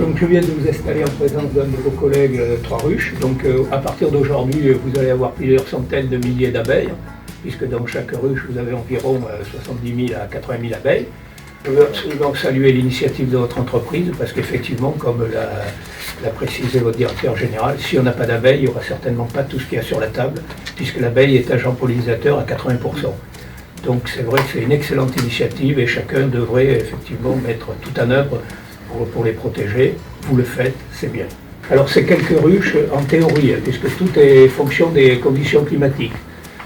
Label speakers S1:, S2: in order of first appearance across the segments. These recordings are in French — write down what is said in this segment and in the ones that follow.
S1: Donc je viens de vous installer en présence d'un de vos collègues, Trois Ruches. Donc à partir d'aujourd'hui, vous allez avoir plusieurs centaines de milliers d'abeilles, puisque dans chaque ruche, vous avez environ 70 000 à 80 000 abeilles. Je veux absolument saluer l'initiative de votre entreprise, parce qu'effectivement, comme l'a précisé votre directeur général, si on n'a pas d'abeilles, il n'y aura certainement pas tout ce qu'il y a sur la table, puisque l'abeille est agent pollinisateur à 80%. Donc c'est vrai que c'est une excellente initiative et chacun devrait effectivement mettre tout en œuvre pour les protéger. Vous le faites, c'est bien. Alors ces quelques ruches en théorie, puisque tout est fonction des conditions climatiques.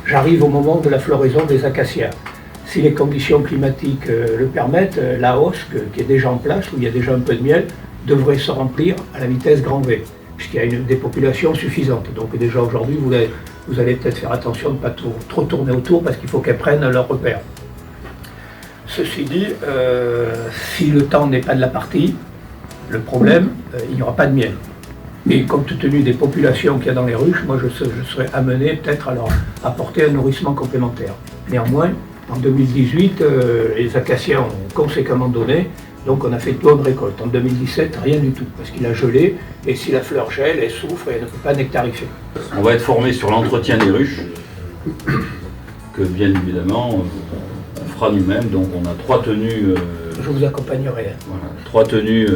S1: J'arrive au moment de la floraison des acacias. Si les conditions climatiques le permettent, la hausse qui est déjà en place, où il y a déjà un peu de miel, devrait se remplir à la vitesse grand V, puisqu'il y a des populations suffisantes. Donc déjà aujourd'hui, vous allez peut-être faire attention de ne pas trop tourner autour, parce qu'il faut qu'elles prennent leur repère. Ceci dit, si le temps n'est pas de la partie, le problème, il n'y aura pas de miel. Et compte tenu des populations qu'il y a dans les ruches, moi je serais amené peut-être à leur apporter un nourrissement complémentaire. Néanmoins, en 2018, les acacias ont conséquemment donné, donc on a fait de bonnes récoltes. En 2017, rien du tout, parce qu'il a gelé, et si la fleur gèle, elle souffre et elle ne peut pas nectarifier.
S2: On va être formé sur l'entretien des ruches, que bien évidemment on fera nous-mêmes. Donc on a 3 tenues.
S1: Je vous accompagnerai.
S2: Voilà, 3 tenues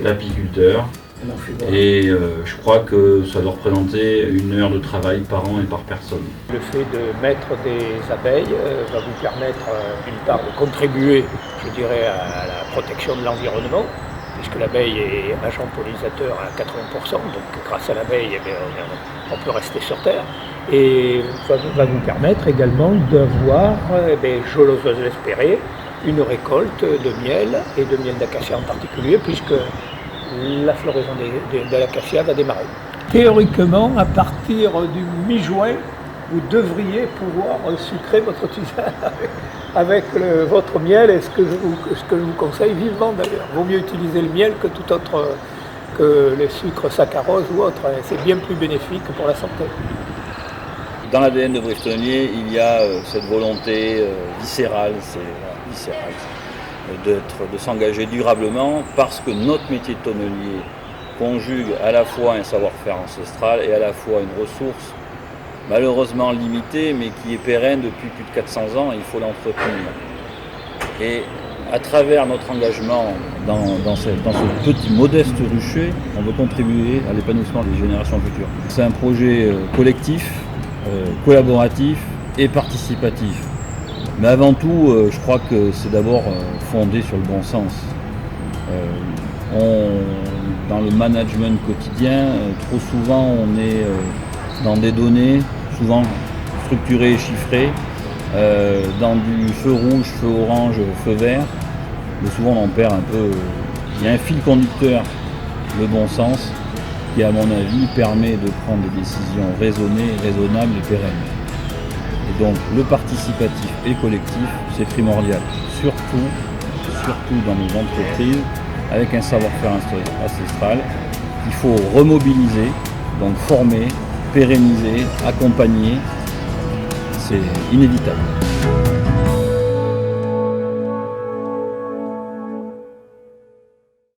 S2: d'apiculteurs. Et je crois que ça doit représenter 1 heure de travail par an et par personne.
S1: Le fait de mettre des abeilles va vous permettre d'une part de contribuer, je dirais, à la protection de l'environnement, puisque l'abeille est agent pollinisateur à 80%, donc grâce à l'abeille, on peut rester sur Terre. Et ça va vous permettre également d'avoir, je l'ose l'espérer, une récolte de miel, et de miel d'acacia en particulier, puisque la floraison de l'acacia va démarrer. Théoriquement, à partir du mi-juin, vous devriez pouvoir sucrer votre tisane avec votre miel, et ce que je vous conseille vivement d'ailleurs. Il vaut mieux utiliser le miel que tout autre, que les sucres saccharose ou autre. C'est bien plus bénéfique pour la santé.
S2: Dans l'ADN de Bristolnier, il y a cette volonté viscérale, de s'engager durablement, parce que notre métier de tonnelier conjugue à la fois un savoir-faire ancestral et à la fois une ressource malheureusement limitée, mais qui est pérenne depuis plus de 400 ans, et il faut l'entretenir. Et à travers notre engagement dans ce petit modeste rucher, on veut contribuer à l'épanouissement des générations futures. C'est un projet collectif, collaboratif et participatif. Mais avant tout, je crois que c'est d'abord fondé sur le bon sens. Dans le management quotidien, trop souvent on est dans des données, souvent structurées et chiffrées, dans du feu rouge, feu orange, feu vert. Mais souvent on en perd un peu. Il y a un fil conducteur, le bon sens, qui à mon avis permet de prendre des décisions raisonnées, raisonnables et pérennes. Et donc le participatif et collectif, c'est primordial, surtout dans nos entreprises, avec un savoir-faire ancestral qu'il faut remobiliser, donc former, pérenniser, accompagner, c'est inévitable.